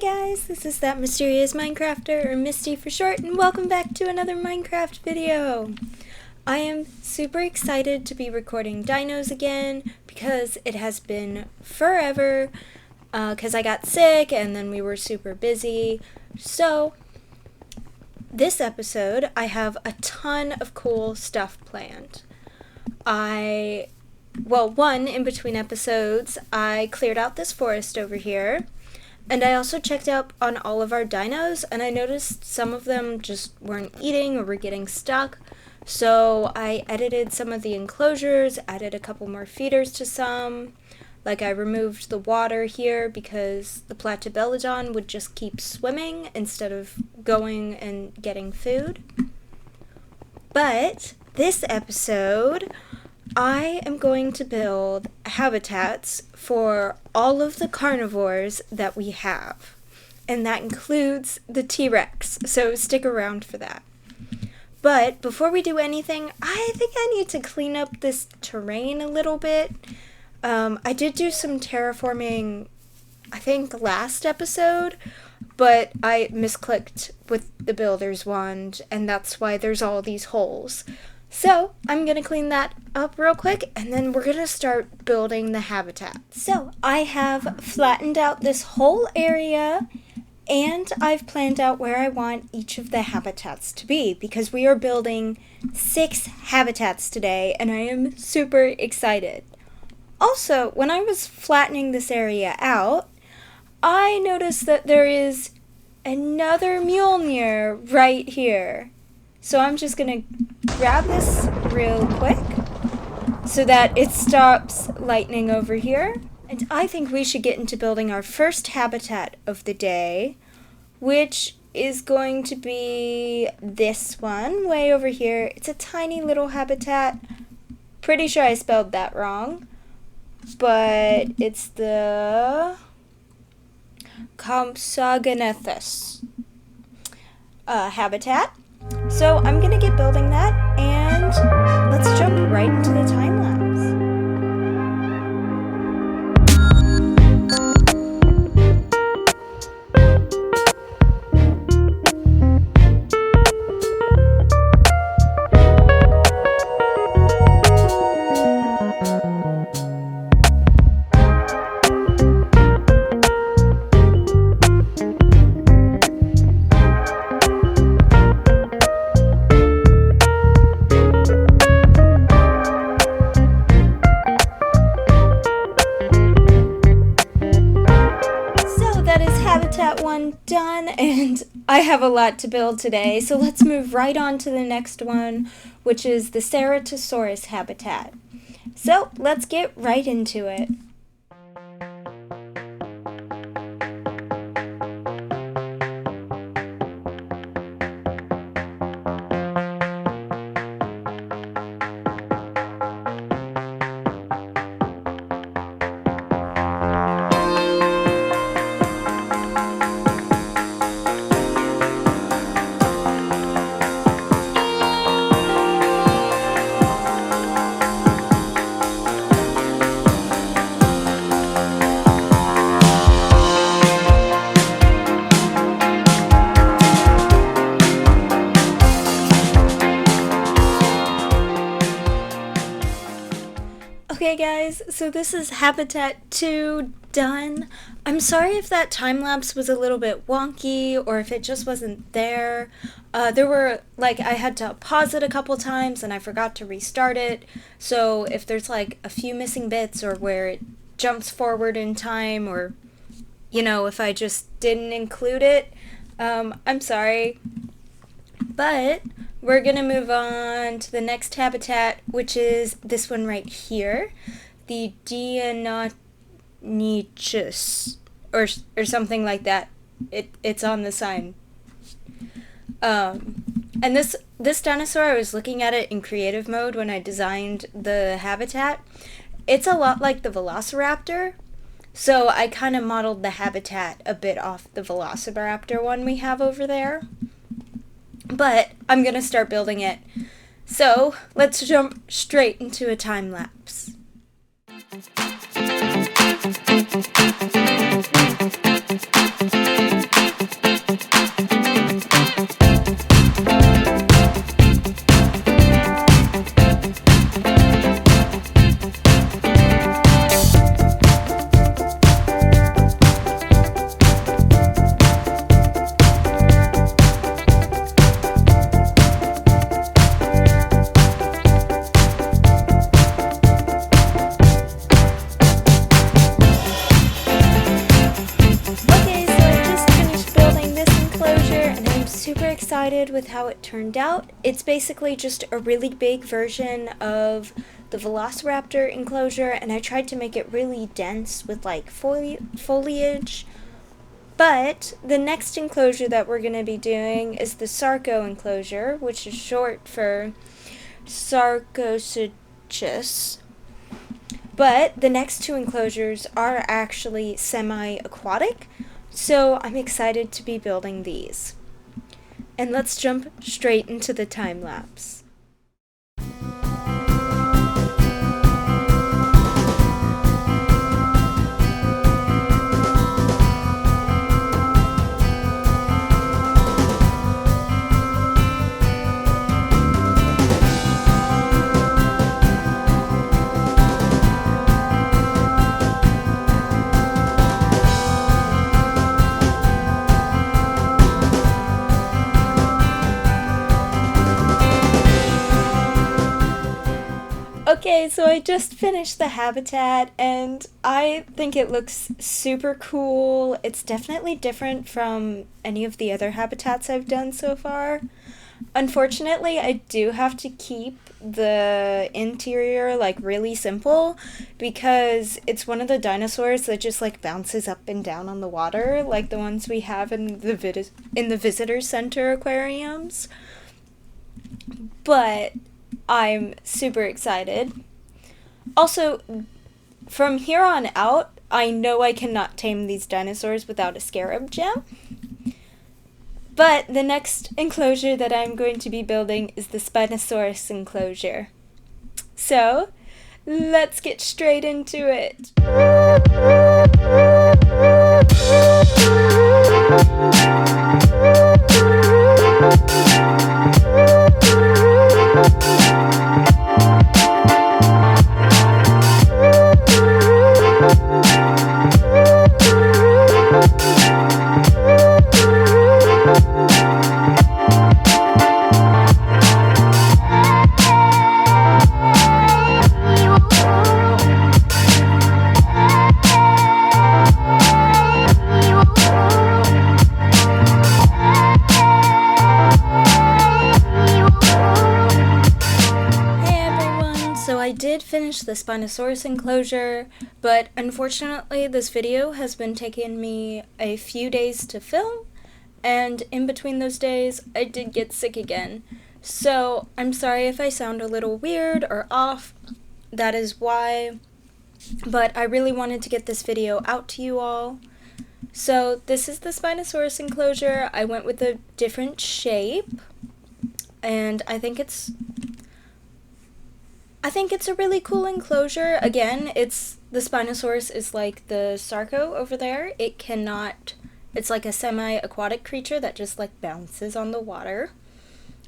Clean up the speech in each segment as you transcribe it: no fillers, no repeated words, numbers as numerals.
Guys, this is ThatMysteriousMinecrafter, or Misty for short, and welcome back to another Minecraft video. I am super excited to be recording dinos again because it has been forever because I got sick and then we were super busy. So this episode I have a ton of cool stuff planned. One, in between episodes, I cleared out this forest over here. And I also checked out on all of our dinos, and I noticed some of them just weren't eating or were getting stuck. So I edited some of the enclosures, added a couple more feeders to some. Like I removed the water here because the Platybelodon would just keep swimming instead of going and getting food. But this episode, I am going to build habitats for all of the carnivores that we have. And that includes the T-Rex, so stick around for that. But before we do anything, I think I need to clean up this terrain a little bit. I did do some terraforming, I think, last episode, but I misclicked with the builder's wand, and that's why there's all these holes. So, I'm going to clean that up real quick, and then we're going to start building the habitat. So, I have flattened out this whole area, and I've planned out where I want each of the habitats to be, because we are building 6 habitats today, and I am super excited. Also, when I was flattening this area out, I noticed that there is another Mjolnir right here. So I'm just going to grab this real quick so that it stops lightning over here. And I think we should get into building our first habitat of the day, which is going to be this one way over here. It's a tiny little habitat. Pretty sure I spelled that wrong, but it's the Compsognathus habitat. So I'm going to get building that, and let's jump right into the time lapse. Habitat 1 done, and I have a lot to build today, so let's move right on to the next one, which is the Ceratosaurus habitat. So let's get right into it. Okay guys, so this is Habitat 2 done. I'm sorry if that time lapse was a little bit wonky or if it just wasn't there. I had to pause it a couple times and I forgot to restart it. So if there's like a few missing bits or where it jumps forward in time, or, you know, if I just didn't include it, I'm sorry. But we're going to move on to the next habitat, which is this one right here, the Deinonychus, or something like that. It's on the sign. And this dinosaur, I was looking at it in creative mode when I designed the habitat. It's a lot like the Velociraptor, so I kind of modeled the habitat a bit off the Velociraptor one we have over there. But I'm going to start building it. So let's jump straight into a time lapse. enclosure, and I'm super excited with how it turned out. It's basically just a really big version of the Velociraptor enclosure, and I tried to make it really dense with like foliage. But the next enclosure that we're going to be doing is the Sarco enclosure, which is short for Sarcosuchus. But the next two enclosures are actually semi-aquatic, so I'm excited to be building these. And let's jump straight into the time lapse. Okay, so I just finished the habitat and I think it looks super cool. It's definitely different from any of the other habitats I've done so far. Unfortunately, I do have to keep the interior like really simple because it's one of the dinosaurs that just like bounces up and down on the water like the ones we have in the visitor center aquariums. But I'm super excited. Also, from here on out, I know I cannot tame these dinosaurs without a scarab gem. But the next enclosure that I'm going to be building is the Spinosaurus enclosure. So, let's get straight into it. I did finish the Spinosaurus enclosure, but unfortunately this video has been taking me a few days to film, and in between those days I did get sick again. So I'm sorry if I sound a little weird or off, that is why, but I really wanted to get this video out to you all. So this is the Spinosaurus enclosure. I went with a different shape, and I think it's a really cool enclosure. Again, the Spinosaurus is like the Sarco over there. It's like a semi-aquatic creature that just like bounces on the water.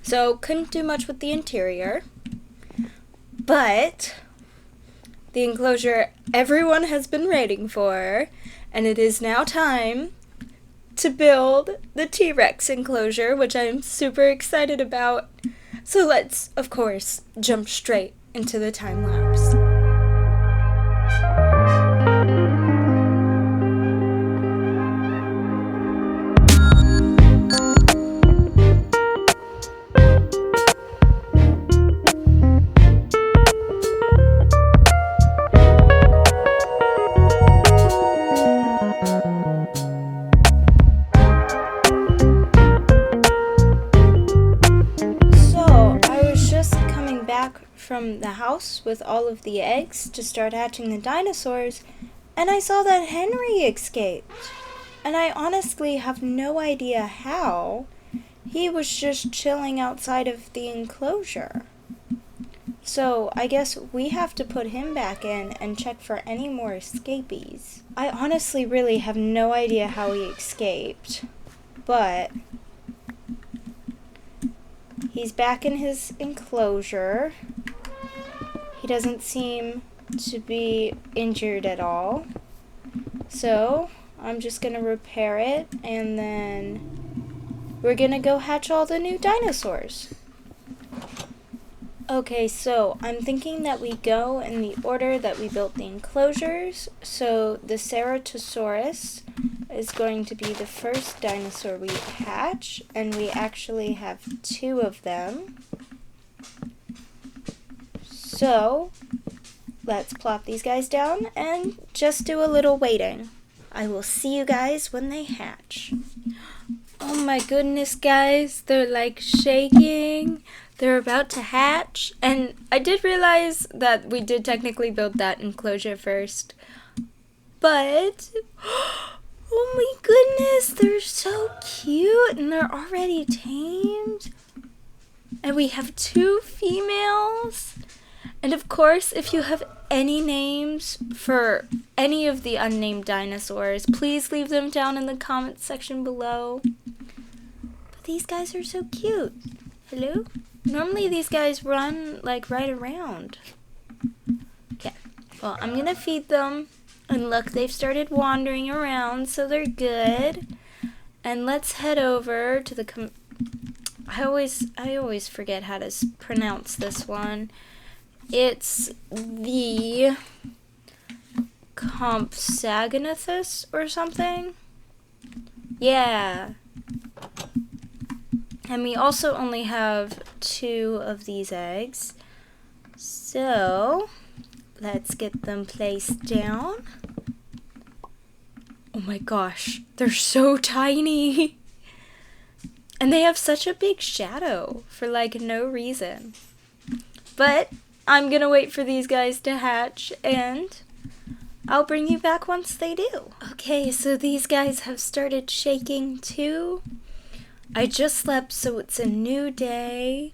So couldn't do much with the interior. But the enclosure everyone has been waiting for, and it is now time to build the T-Rex enclosure, which I'm super excited about. So let's, of course, jump straight into the time lapse. From the house with all of the eggs to start hatching the dinosaurs, and I saw that Henry escaped. And I honestly have no idea how. He was just chilling outside of the enclosure. So I guess we have to put him back in and check for any more escapees. I honestly really have no idea how he escaped, but he's back in his enclosure. He doesn't seem to be injured at all. So I'm just going to repair it, and then we're going to go hatch all the new dinosaurs. Okay, so I'm thinking that we go in the order that we built the enclosures. So the Ceratosaurus is going to be the first dinosaur we hatch, and we actually have 2 of them. So, let's plop these guys down and just do a little waiting. I will see you guys when they hatch. Oh my goodness, guys, they're like shaking. They're about to hatch, and I did realize that we did technically build that enclosure first, but oh my goodness, they're so cute, and they're already tamed, and we have 2 females. And of course, if you have any names for any of the unnamed dinosaurs, please leave them down in the comments section below. But these guys are so cute. Hello? Normally these guys run like right around. Okay, well, I'm gonna feed them. And look, they've started wandering around, so they're good. And let's head over to the I always forget how to pronounce this one. It's the Compsognathus or something. Yeah. And we also only have 2 of these eggs. So, let's get them placed down. Oh my gosh, they're so tiny. And they have such a big shadow for like no reason. But I'm gonna wait for these guys to hatch, and I'll bring you back once they do. Okay, so these guys have started shaking too. I just slept, so it's a new day.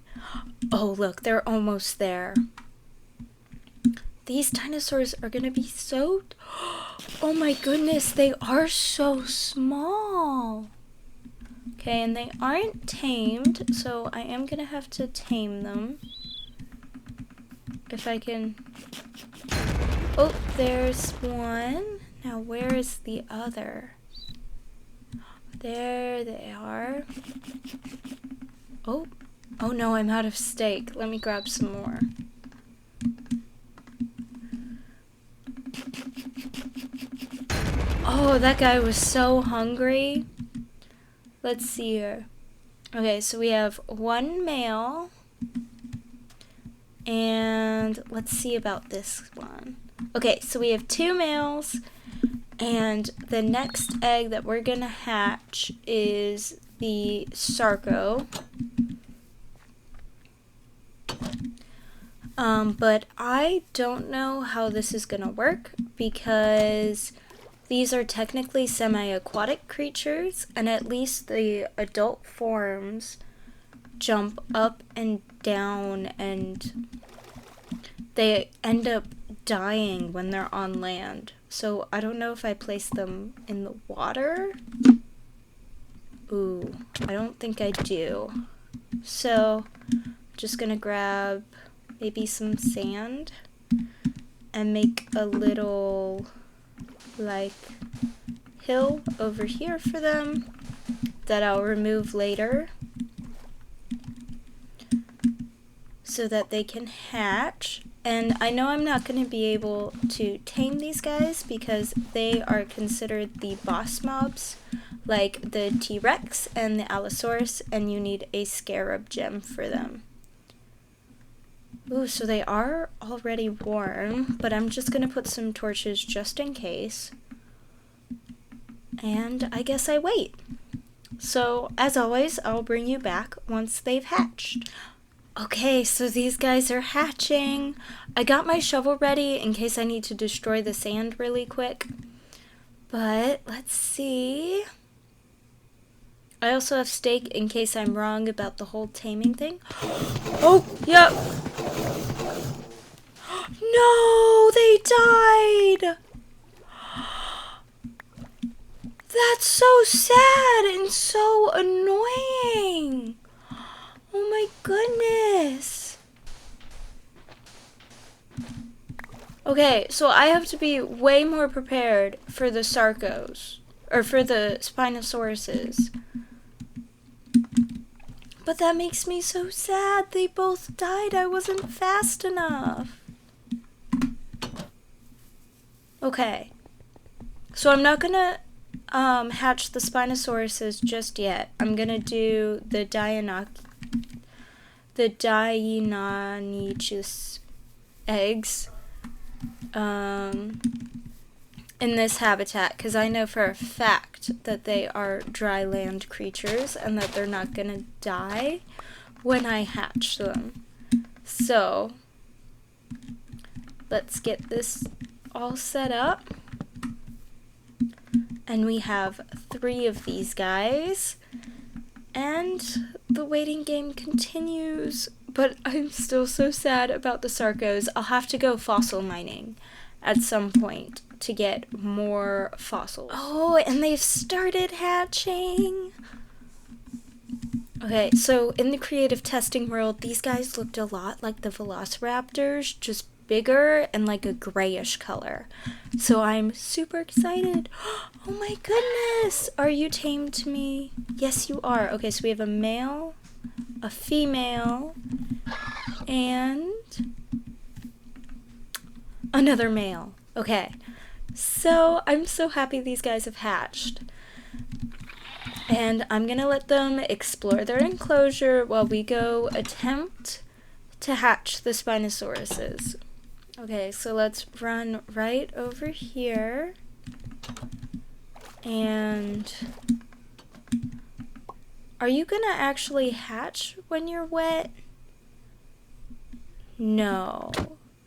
Oh, look, they're almost there. These dinosaurs are gonna be so... Oh my goodness, they are so small. Okay, and they aren't tamed, so I am gonna have to tame them. If I can... Oh, there's one. Now, where is the other? There they are. Oh, oh no, I'm out of steak. Let me grab some more. Oh, that guy was so hungry. Let's see here. Okay, so we have 1 male. And let's see about this one. Okay, so we have 2 males. And the next egg that we're gonna hatch is the Sarco. But I don't know how this is gonna work because these are technically semi-aquatic creatures, and at least the adult forms jump up and down, and they end up dying when they're on land. So I don't know if I place them in the water. Ooh, I don't think I do. So I'm just gonna grab maybe some sand and make a little like hill over here for them that I'll remove later so that they can hatch. And I know I'm not going to be able to tame these guys because they are considered the boss mobs, like the T-Rex and the Allosaurus, and you need a scarab gem for them. Ooh, so they are already warm, but I'm just going to put some torches just in case. And I guess I wait. So, as always, I'll bring you back once they've hatched. Okay, so these guys are hatching. I got my shovel ready in case I need to destroy the sand really quick. But, let's see. I also have steak in case I'm wrong about the whole taming thing. Oh, yep. No, they died. That's so sad and so annoying. Oh my goodness. Okay, so I have to be way more prepared for the Sarcos, or for the Spinosauruses. But that makes me so sad. They both died. I wasn't fast enough. Okay. So I'm not gonna hatch the Spinosauruses just yet. I'm gonna do the Deinonychus eggs in this habitat, because I know for a fact that they are dry land creatures and that they're not gonna die when I hatch them. So let's get this all set up. And we have 3 of these guys. And the waiting game continues. But I'm still so sad about the Sarcos. I'll have to go fossil mining at some point to get more fossils. Oh, and they've started hatching. Okay, so in the creative testing world, these guys looked a lot like the velociraptors, just bigger and like a grayish color. So I'm super excited. Oh my goodness! Are you tame to me? Yes, you are. Okay, so we have a male, a female, and another male. Okay, so I'm so happy these guys have hatched. And I'm gonna let them explore their enclosure while we go attempt to hatch the Spinosauruses. Okay, so let's run right over here. And are you gonna actually hatch when you're wet? No.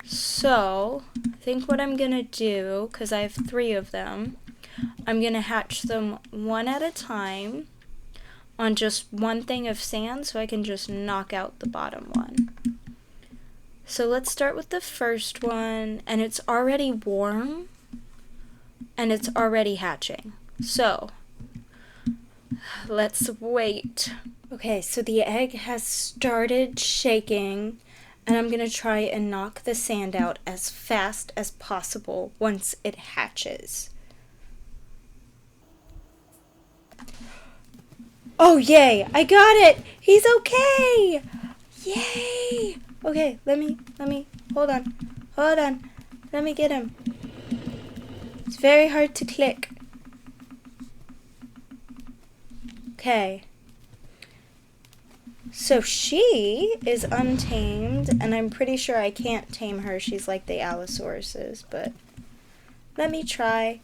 So, I think what I'm gonna do, because I have 3 of them, I'm gonna hatch them one at a time on just one thing of sand so I can just knock out the bottom one. So let's start with the first one, and it's already warm and it's already hatching. So let's wait. Okay, so the egg has started shaking, and I'm gonna try and knock the sand out as fast as possible once it hatches. Oh, yay! I got it! He's okay! Yay! Okay, let me, hold on. Let me get him. It's very hard to click. Okay. So she is untamed, and I'm pretty sure I can't tame her. She's like the Allosauruses, but let me try.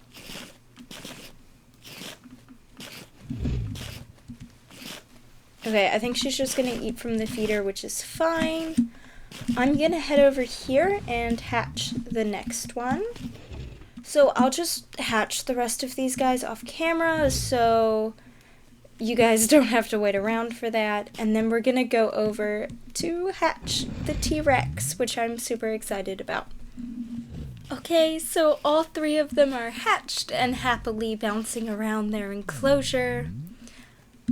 Okay, I think she's just gonna eat from the feeder, which is fine. I'm gonna head over here and hatch the next one. So I'll just hatch the rest of these guys off camera so you guys don't have to wait around for that. And then we're gonna go over to hatch the T-Rex, which I'm super excited about. Okay, so all 3 of them are hatched and happily bouncing around their enclosure.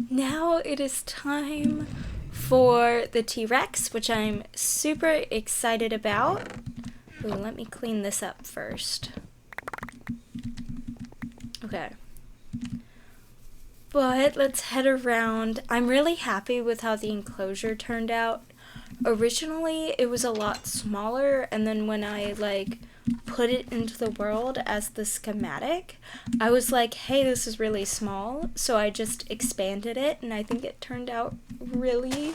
Now it is time for the T-Rex, which I'm super excited about. Ooh, let me clean this up first. Okay. But let's head around. I'm really happy with how the enclosure turned out. Originally, it was a lot smaller, and then when I put it into the world as the schematic, I was like, hey, this is really small, so I just expanded it, and I think it turned out really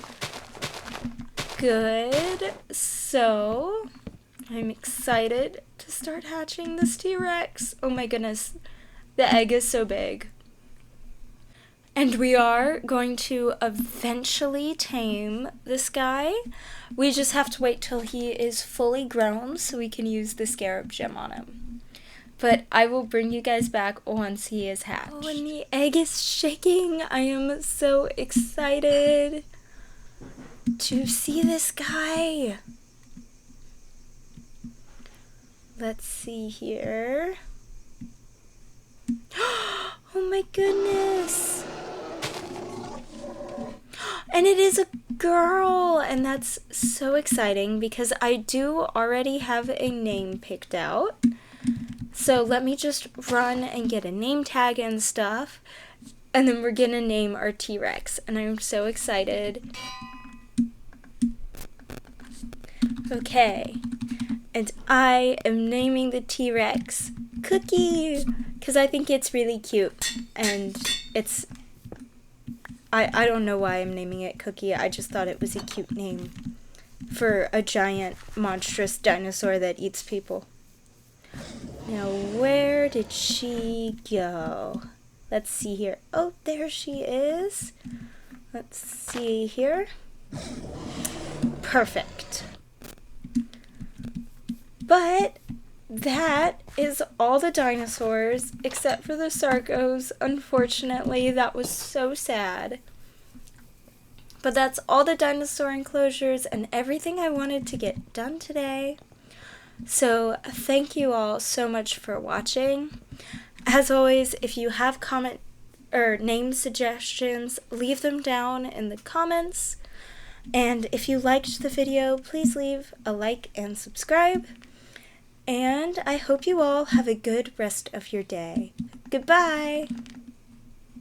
good. So I'm excited to start hatching this T-Rex. Oh my goodness, the egg is so big. And we are going to eventually tame this guy. We just have to wait till he is fully grown so we can use the scarab gem on him. But I will bring you guys back once he is hatched. Oh, and the egg is shaking. I am so excited to see this guy. Let's see here. Oh my goodness. And it is a girl, and that's so exciting because I do already have a name picked out. So let me just run and get a name tag and stuff, and then we're gonna name our T-Rex, and I'm so excited. Okay, and I am naming the T-Rex Cookie, because I think it's really cute, and it's, I don't know why I'm naming it Cookie. I just thought it was a cute name for a giant monstrous dinosaur that eats people. Now, where did she go? Let's see here. Oh, there she is. Let's see here. Perfect. But that is all the dinosaurs except for the Sarcos. Unfortunately, that was so sad. But that's all the dinosaur enclosures and everything I wanted to get done today. So thank you all so much for watching. As always, if you have comment or name suggestions, leave them down in the comments. And if you liked the video, please leave a like and subscribe. And I hope you all have a good rest of your day. Goodbye!